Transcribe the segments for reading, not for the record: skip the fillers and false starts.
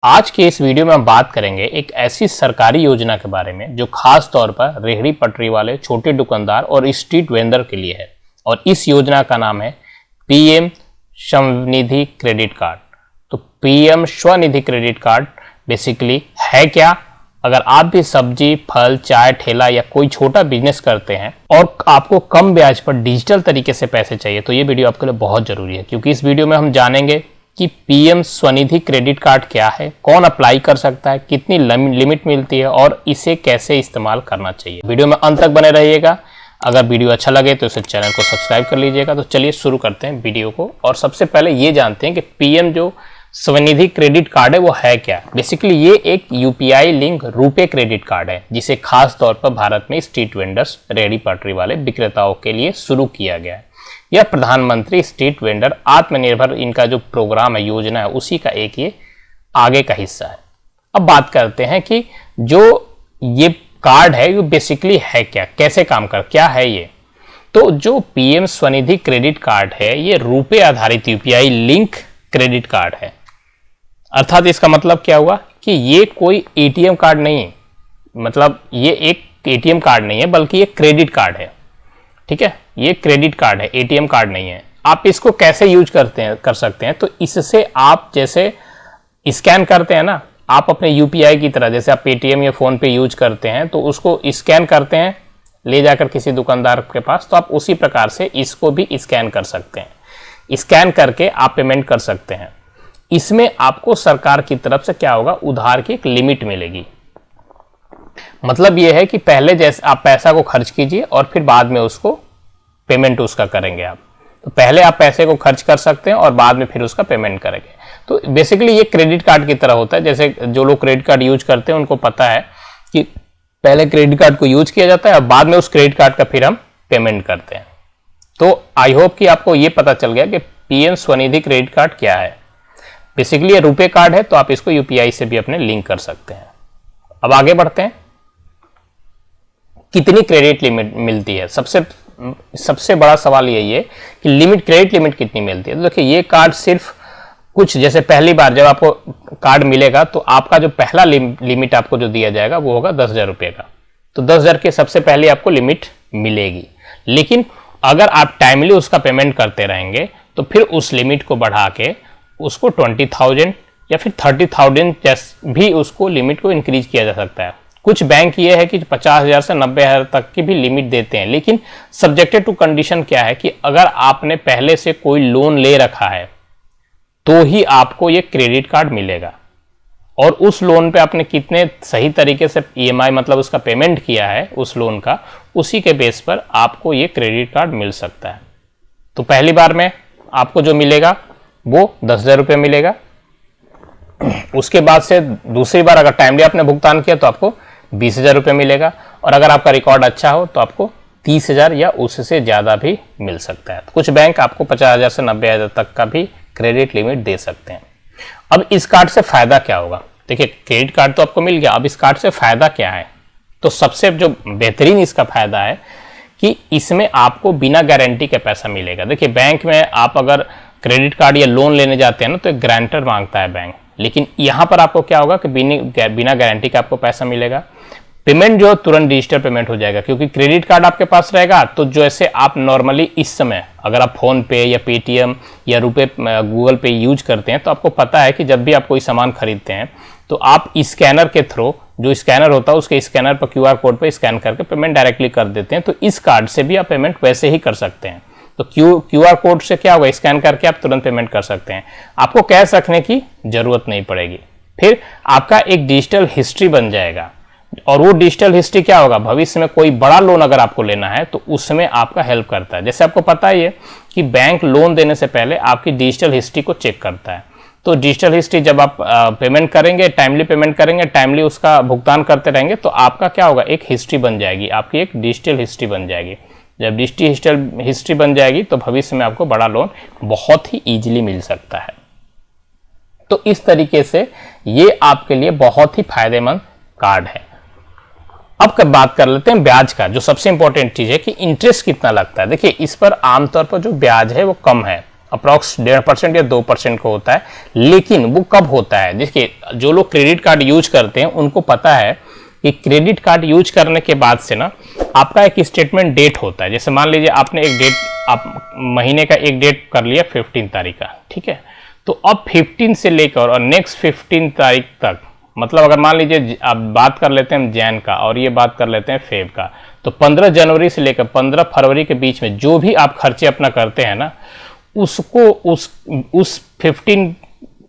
आज के इस वीडियो में हम बात करेंगे एक ऐसी सरकारी योजना के बारे में जो खास तौर पर रेहड़ी पटरी वाले छोटे दुकानदार और स्ट्रीट वेंडर के लिए है। और इस योजना का नाम है पीएम स्वनिधि क्रेडिट कार्ड। तो PM Svanidhi credit card basically है क्या? अगर आप भी सब्जी, फल, चाय ठेला या कोई छोटा बिजनेस करते हैं और आपको कम ब्याज पर डिजिटल तरीके से पैसे चाहिए तो ये वीडियो आपके लिए बहुत जरूरी है, क्योंकि इस वीडियो में हम जानेंगे कि पीएम स्वनिधि क्रेडिट कार्ड क्या है, कौन अप्लाई कर सकता है, कितनी लिमिट मिलती है और इसे कैसे इस्तेमाल करना चाहिए। वीडियो में अंत तक बने रहिएगा। अगर वीडियो अच्छा लगे तो इसे चैनल को सब्सक्राइब कर लीजिएगा। तो चलिए शुरू करते हैं वीडियो को। और सबसे पहले ये जानते हैं कि पीएम जो स्वनिधि क्रेडिट कार्ड है वो है क्या। बेसिकली ये एक UPI link RuPay credit card है, जिसे खास तौर पर भारत में स्ट्रीट वेंडर्स, रेहड़ी पटरी वाले विक्रेताओं के लिए शुरू किया गया है। यह प्रधानमंत्री स्ट्रीट वेंडर आत्मनिर्भर इनका जो प्रोग्राम है, योजना है, उसी का एक ये आगे का हिस्सा है। अब बात करते हैं कि जो ये कार्ड है ये बेसिकली है क्या, कैसे काम कर, क्या है ये। तो जो पीएम स्वनिधि क्रेडिट कार्ड है ये रुपे आधारित यूपीआई लिंक क्रेडिट कार्ड है। अर्थात इसका मतलब क्या हुआ कि ये कोई एटीएम कार्ड नहीं है, मतलब ये एक एटीएम कार्ड नहीं है बल्कि ये क्रेडिट कार्ड है। ठीक है, ये क्रेडिट कार्ड है, एटीएम कार्ड नहीं है। आप इसको कैसे यूज कर सकते हैं? तो इससे आप जैसे स्कैन करते हैं ना, आप अपने यूपीआई की तरह, जैसे आप पेटीएम या फोन पे यूज करते हैं तो उसको स्कैन करते हैं ले जाकर किसी दुकानदार के पास, तो आप उसी प्रकार से इसको भी स्कैन कर सकते हैं। स्कैन करके आप पेमेंट कर सकते हैं। इसमें आपको सरकार की तरफ से क्या होगा, उधार की एक लिमिट मिलेगी। मतलब यह है कि पहले जैसे आप पैसा को खर्च कीजिए और फिर बाद में उसको पेमेंट उसका करेंगे आप। तो पहले आप पैसे को खर्च कर सकते हैं और बाद में फिर उसका पेमेंट करेंगे। तो बेसिकली ये क्रेडिट कार्ड की तरह होता है। जैसे जो लोग क्रेडिट कार्ड यूज करते हैं उनको पता है कि पहले क्रेडिट कार्ड को यूज किया जाता है और बाद में उस क्रेडिट कार्ड का फिर हम पेमेंट करते हैं। तो आई होप कि आपको ये पता चल गया कि पीएम स्वनिधि क्रेडिट कार्ड क्या है। बेसिकली ये रुपे कार्ड है, तो आप इसको यूपीआई से भी अपने लिंक कर सकते हैं। अब आगे बढ़ते हैं। कितनी क्रेडिट लिमिट मिलती है? सबसे बड़ा सवाल यही है कि क्रेडिट लिमिट कितनी मिलती है। तो देखिए, ये कार्ड सिर्फ कुछ, जैसे पहली बार जब आपको कार्ड मिलेगा तो आपका जो पहला लिमिट आपको जो दिया जाएगा वो होगा 10,000 रुपये का। तो 10,000 के सबसे पहले आपको लिमिट मिलेगी। लेकिन अगर आप टाइमली उसका पेमेंट करते रहेंगे तो फिर उस लिमिट को बढ़ा के उसको 20,000 या फिर 30,000 भी उसको लिमिट को इंक्रीज किया जा सकता है। कुछ बैंक ये है कि 50,000 से 90,000 तक की भी लिमिट देते हैं। लेकिन सब्जेक्टेड टू कंडीशन क्या है कि अगर आपने पहले से कोई लोन ले रखा है तो ही आपको ये क्रेडिट कार्ड मिलेगा। और उस लोन पे आपने कितने सही तरीके से ईएमआई मतलब उसका पेमेंट किया है उस लोन का, उसी के बेस पर आपको ये क्रेडिट कार्ड मिल सकता है। तो पहली बार में आपको जो मिलेगा वो 10,000 रुपये मिलेगा। उसके बाद से दूसरी बार अगर टाइमली आपने भुगतान किया तो आपको 20,000 रुपये मिलेगा। और अगर आपका रिकॉर्ड अच्छा हो तो आपको 30,000 या उससे ज़्यादा भी मिल सकता है। तो कुछ बैंक आपको 50,000 से 90,000 तक का भी क्रेडिट लिमिट दे सकते हैं। अब इस कार्ड से फ़ायदा क्या होगा? देखिए, क्रेडिट कार्ड तो आपको मिल गया, अब इस कार्ड से फ़ायदा क्या है? तो सबसे जो बेहतरीन इसका फ़ायदा है कि इसमें आपको बिना गारंटी के पैसा मिलेगा। देखिए, बैंक में आप अगर क्रेडिट कार्ड या लोन लेने जाते हैं ना तो एक गारंटर मांगता है बैंक। लेकिन यहाँ पर आपको क्या होगा कि बिना गारंटी का आपको पैसा मिलेगा। पेमेंट जो तुरंत डिजिटल पेमेंट हो जाएगा, क्योंकि क्रेडिट कार्ड आपके पास रहेगा। तो जैसे आप नॉर्मली इस समय अगर आप फोन पे या पेटीएम या रुपे गूगल पे यूज करते हैं तो आपको पता है कि जब भी आप कोई सामान खरीदते हैं तो आप स्कैनर के थ्रू, जो स्कैनर होता है उसके स्कैनर पर क्यूआर कोड पर स्कैन करके पेमेंट डायरेक्टली कर देते हैं। तो इस कार्ड से भी आप पेमेंट वैसे ही कर सकते हैं। तो क्यूआर कोड से क्या होगा, स्कैन करके आप तुरंत पेमेंट कर सकते हैं। आपको कैश रखने की जरूरत नहीं पड़ेगी। फिर आपका एक डिजिटल हिस्ट्री बन जाएगा। और वो डिजिटल हिस्ट्री क्या होगा, भविष्य में कोई बड़ा लोन अगर आपको लेना है तो उसमें आपका हेल्प करता है। जैसे आपको पता ही है कि बैंक लोन देने से पहले आपकी डिजिटल हिस्ट्री को चेक करता है। तो डिजिटल हिस्ट्री जब आप पेमेंट करेंगे, टाइमली पेमेंट करेंगे, टाइमली उसका भुगतान करते रहेंगे तो आपका क्या होगा, एक हिस्ट्री बन जाएगी, आपकी एक डिजिटल हिस्ट्री बन जाएगी। जब डिजिटल हिस्ट्री बन जाएगी तो भविष्य में आपको बड़ा लोन बहुत ही ईजिली मिल सकता है। तो इस तरीके से ये आपके लिए बहुत ही फायदेमंद कार्ड है। अब बात कर लेते हैं ब्याज का, जो सबसे इंपॉर्टेंट चीज है कि इंटरेस्ट कितना लगता है। देखिए, इस पर आमतौर पर जो ब्याज है वो कम है। अप्रॉक्स 1.5% या 2% का होता है। लेकिन वो कब होता है, देखिए जो लोग क्रेडिट कार्ड यूज करते हैं उनको पता है कि क्रेडिट कार्ड यूज करने के बाद से ना आपका एक स्टेटमेंट डेट होता है। जैसे मान लीजिए आपने एक डेट, आप महीने का एक डेट कर लिया 15 तारीख का, ठीक है, तो अब 15 से लेकर और नेक्स्ट 15 तारीख तक, मतलब अगर मान लीजिए आप बात कर लेते हैं जैन का और ये बात कर लेते हैं फेब का, तो 15 जनवरी से लेकर 15 फरवरी के बीच में जो भी आप खर्चे अपना करते हैं ना, उसको उस 15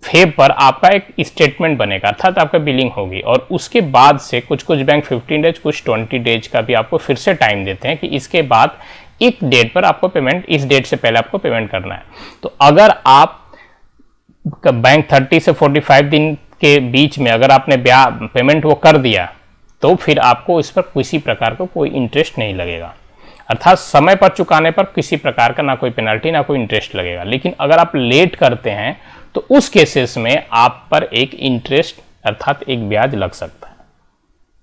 फेब पर आपका एक स्टेटमेंट बनेगा, अर्थात आपका बिलिंग होगी। और उसके बाद से कुछ कुछ बैंक 15 डेज, कुछ 20 डेज का भी आपको फिर से टाइम देते हैं कि इसके बाद एक डेट पर आपको पेमेंट, इस डेट से पहले आपको पेमेंट करना है। तो अगर आप बैंक 30 से 45 दिन के बीच में अगर आपने पेमेंट वो कर दिया, तो फिर आपको इस पर किसी प्रकार का कोई इंटरेस्ट नहीं लगेगा, अर्थात समय पर चुकाने पर किसी प्रकार का ना कोई पेनल्टी ना कोई इंटरेस्ट लगेगा। लेकिन अगर आप लेट करते हैं तो उस केसेस में आप पर एक इंटरेस्ट अर्थात एक ब्याज लग सकता है।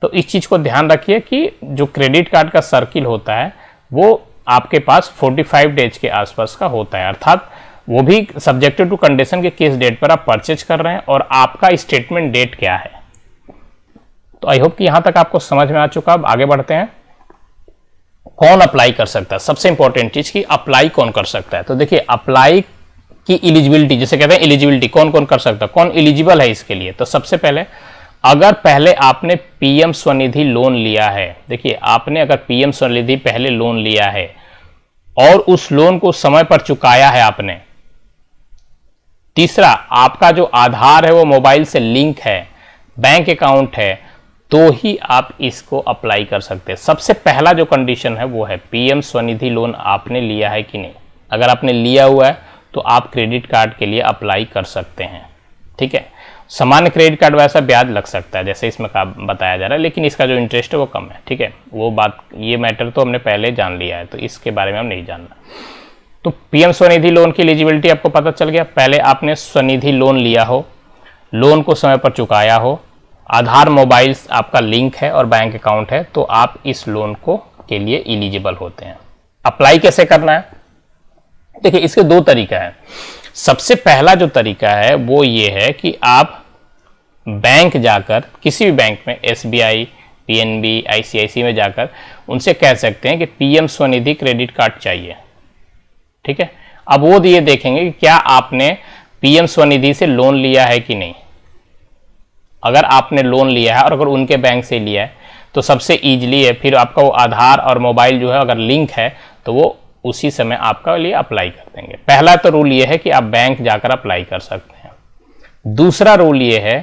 तो इस चीज को ध्यान रखिए कि जो क्रेडिट कार्ड का सर्किल होता है वो आपके पास 45 डेज के आसपास का होता है, अर्थात वो भी सब्जेक्टेड टू कंडीशन के किस डेट पर आप परचेज कर रहे हैं और आपका स्टेटमेंट डेट क्या है। तो आई होप कि यहां तक आपको समझ में आ चुका। अब आगे बढ़ते हैं, कौन अप्लाई कर सकता है। सबसे इंपॉर्टेंट चीज कि अप्लाई कौन कर सकता है। तो देखिए अप्लाई की एलिजिबिलिटी, जिसे कहते हैं एलिजिबिलिटी, कौन कौन कर सकता है, कौन एलिजिबल है इसके लिए। तो सबसे पहले अगर पहले आपने पीएम स्वनिधि लोन लिया है, देखिए आपने अगर पीएम स्वनिधि पहले लोन लिया है और उस लोन को समय पर चुकाया है आपने। तीसरा, आपका जो आधार है वो मोबाइल से लिंक है, बैंक अकाउंट है, तो ही आप इसको अप्लाई कर सकते हैं। सबसे पहला जो कंडीशन है वो है पीएम स्वनिधि लोन आपने लिया है कि नहीं। अगर आपने लिया हुआ है तो आप क्रेडिट कार्ड के लिए अप्लाई कर सकते हैं, ठीक है। सामान्य क्रेडिट कार्ड वैसा ब्याज लग सकता है जैसे इसमें बताया जा रहा है, लेकिन इसका जो इंटरेस्ट है वो कम है, ठीक है। वो बात, ये मैटर तो हमने पहले जान लिया है, तो इसके बारे में हम नहीं जानना। तो पीएम स्वनिधि लोन की एलिजिबिलिटी आपको पता चल गया। पहले आपने स्वनिधि लोन लिया हो, लोन को समय पर चुकाया हो, आधार मोबाइल आपका लिंक है और बैंक अकाउंट है, तो आप इस लोन को के लिए एलिजिबल होते हैं। अप्लाई कैसे करना है, देखिए इसके दो तरीका है। सबसे पहला जो तरीका है वो ये है कि आप बैंक जाकर, किसी भी बैंक में, एसबीआई, पीएनबी, आईसीआईसी में जाकर उनसे कह सकते हैं कि पीएम स्वनिधि क्रेडिट कार्ड चाहिए, ठीक है। अब वो ये देखेंगे कि क्या आपने पीएम स्वनिधि से लोन लिया है कि नहीं। अगर आपने लोन लिया है और अगर उनके बैंक से लिया है तो सबसे ईजिली है, फिर आपका वो आधार और मोबाइल जो है अगर लिंक है तो वो उसी समय आपका लिए अप्लाई कर देंगे। पहला तो रूल ये है कि आप बैंक जाकर अप्लाई कर सकते हैं। दूसरा रूल ये है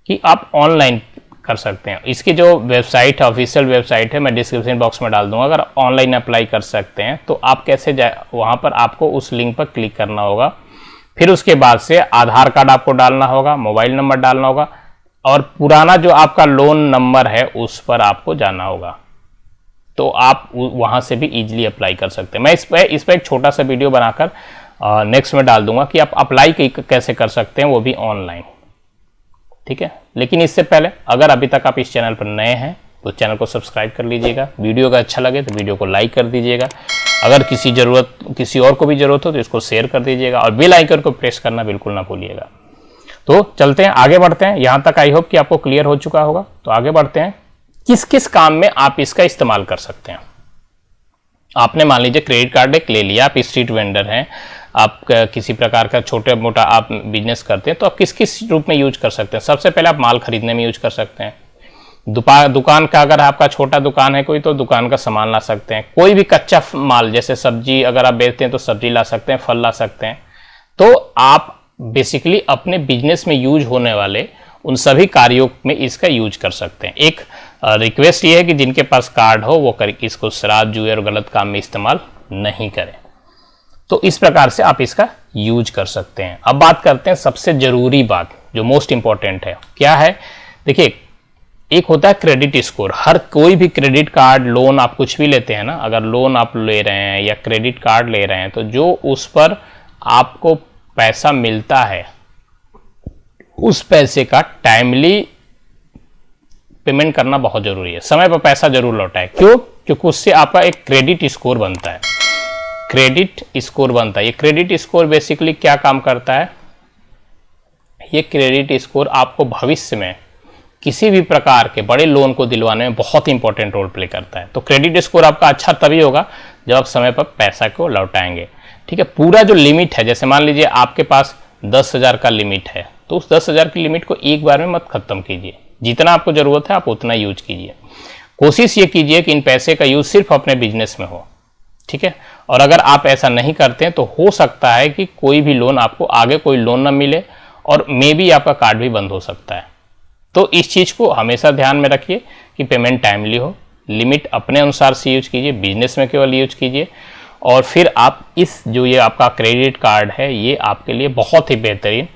कि आप ऑनलाइन कर सकते हैं। इसकी जो वेबसाइट है, ऑफिशियल वेबसाइट है, मैं डिस्क्रिप्शन बॉक्स में डाल दूंगा। अगर ऑनलाइन अप्लाई कर सकते हैं तो आप कैसे जाए, वहाँ पर आपको उस लिंक पर क्लिक करना होगा, फिर उसके बाद से आधार कार्ड आपको डालना होगा, मोबाइल नंबर डालना होगा और पुराना जो आपका लोन नंबर है उस पर आपको जाना होगा, तो आप वहाँ से भी इजीली अप्लाई कर सकते हैं। मैं इस पर एक छोटा सा वीडियो बनाकर नेक्स्ट में डाल दूंगा कि आप अप्लाई कैसे कर सकते हैं, वो भी ऑनलाइन, ठीक है। लेकिन इससे पहले अगर अभी तक आप इस चैनल पर नए हैं तो चैनल को सब्सक्राइब कर लीजिएगा। वीडियो का अच्छा लगे तो वीडियो को लाइक कर दीजिएगा। अगर किसी और को भी जरूरत हो तो इसको शेयर कर दीजिएगा और बेल आइकन को प्रेस करना बिल्कुल ना भूलिएगा। तो चलते हैं, आगे बढ़ते हैं। यहां तक आई होप कि आपको क्लियर हो चुका होगा। तो आगे बढ़ते हैं, किस किस काम में आप इसका इस्तेमाल कर सकते हैं। आपने मान लीजिए क्रेडिट कार्ड एक ले लिया, आप स्ट्रीट वेंडर हैं, आप किसी प्रकार का छोटा मोटा आप बिजनेस करते हैं, तो आप किस किस रूप में यूज कर सकते हैं। सबसे पहले आप माल खरीदने में यूज कर सकते हैं। दुकान का, अगर आपका छोटा दुकान है कोई, तो दुकान का सामान ला सकते हैं। कोई भी कच्चा माल, जैसे सब्जी अगर आप बेचते हैं तो सब्जी ला सकते हैं, फल ला सकते हैं। तो आप बेसिकली अपने बिजनेस में यूज होने वाले उन सभी कार्यों में इसका यूज कर सकते हैं। एक रिक्वेस्ट ये है कि जिनके पास कार्ड हो वो इसको शराब, जुए और गलत काम में इस्तेमाल नहीं करें। तो इस प्रकार से आप इसका यूज कर सकते हैं। अब बात करते हैं सबसे जरूरी बात, जो मोस्ट इंपॉर्टेंट है, क्या है। देखिए, एक होता है क्रेडिट स्कोर। हर कोई भी क्रेडिट कार्ड, लोन, आप कुछ भी लेते हैं ना, अगर लोन आप ले रहे हैं या क्रेडिट कार्ड ले रहे हैं, तो जो उस पर आपको पैसा मिलता है उस पैसे का टाइमली पेमेंट करना बहुत जरूरी है। समय पर पैसा जरूर लौटाए। क्यों? क्योंकि उससे आपका एक क्रेडिट स्कोर बनता है। क्रेडिट स्कोर बनता है। ये क्रेडिट स्कोर बेसिकली क्या काम करता है, ये क्रेडिट स्कोर आपको भविष्य में किसी भी प्रकार के बड़े लोन को दिलवाने में बहुत इंपॉर्टेंट रोल प्ले करता है। तो क्रेडिट स्कोर आपका अच्छा तभी होगा जब आप समय पर पैसा को लौटाएंगे। ठीक है, पूरा जो लिमिट है, जैसे मान लीजिए आपके पास 10,000 का लिमिट है, तो उस 10,000 की लिमिट को एक बार में मत खत्म कीजिए, जितना आपको जरूरत है आप उतना यूज कीजिए। कोशिश ये कीजिए कि इन पैसे का यूज सिर्फ अपने बिजनेस में हो। ठीक है, और अगर आप ऐसा नहीं करते हैं तो हो सकता है कि कोई भी लोन आपको आगे कोई लोन ना मिले और मे बी आपका कार्ड भी बंद हो सकता है। तो इस चीज़ को हमेशा ध्यान में रखिए कि पेमेंट टाइमली हो, लिमिट अपने अनुसार से यूज कीजिए, बिजनेस में केवल यूज कीजिए, और फिर आप इस जो ये आपका क्रेडिट कार्ड है ये आपके लिए बहुत ही बेहतरीन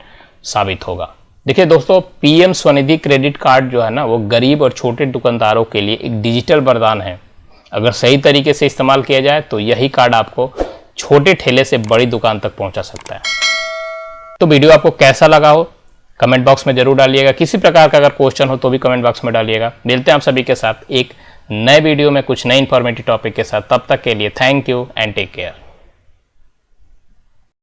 साबित होगा। देखिए दोस्तों, पीएम स्वनिधि क्रेडिट कार्ड जो है ना, वो गरीब और छोटे दुकानदारों के लिए एक डिजिटल वरदान है। अगर सही तरीके से इस्तेमाल किया जाए तो यही कार्ड आपको छोटे ठेले से बड़ी दुकान तक पहुंचा सकता है। तो वीडियो आपको कैसा लगा हो कमेंट बॉक्स में जरूर डालिएगा। किसी प्रकार का अगर क्वेश्चन हो तो भी कमेंट बॉक्स में डालिएगा। मिलते हैं आप सभी के साथ एक नए वीडियो में कुछ नए इंफॉर्मेटिव टॉपिक के साथ। तब तक के लिए thank you and take care.